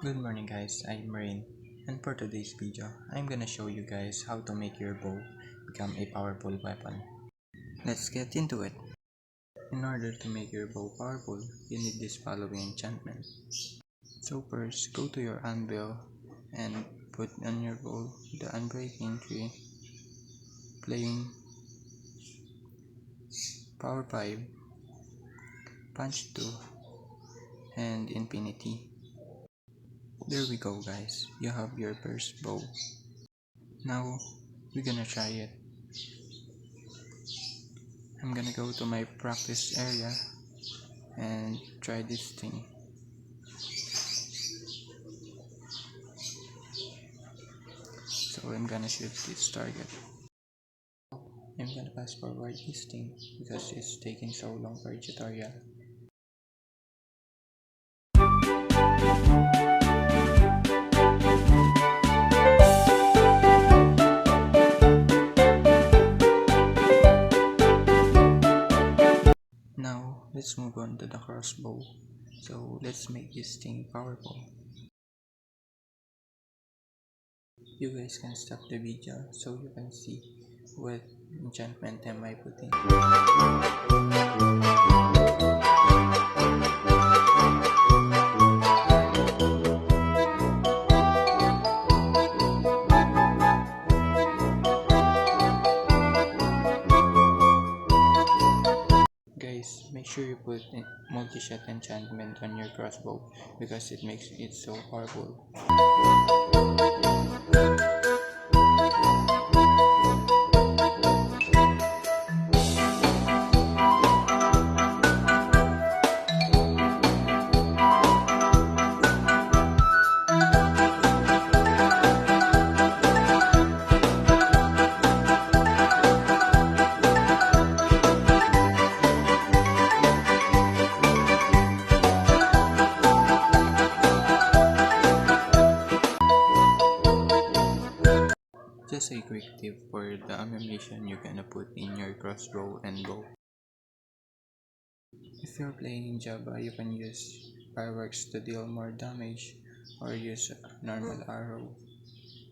Good morning guys, I'm Rain, and for today's video, I'm gonna show you guys how to make your bow become a powerful weapon. Let's get into it. In order to make your bow powerful, you need this following enchantment. So first, go to your anvil and put on your bow the Unbreaking Tree, playing Power 5, Punch 2, and Infinity. There we go guys, you have your first bow. Now, we're gonna try it. I'm gonna go to my practice area and try this thing. So I'm gonna shoot this target. I'm gonna fast forward this thing because it's taking so long for tutorial. Now let's move on to the crossbow. So let's make this thing powerful. You guys can stop the video so you can see what enchantment am I putting. Guys, make sure you put multi-shot enchantment on your crossbow because it makes it so powerful. Just a quick tip for the ammunition you're gonna put in your crossbow and bow. If you're playing in Java, you can use fireworks to deal more damage, or use normal arrow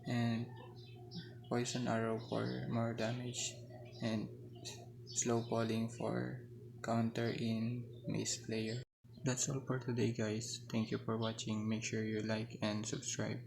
and poison arrow for more damage, and slow falling for counter in mace player. That's all for today guys. Thank you for watching. Make sure you like and subscribe.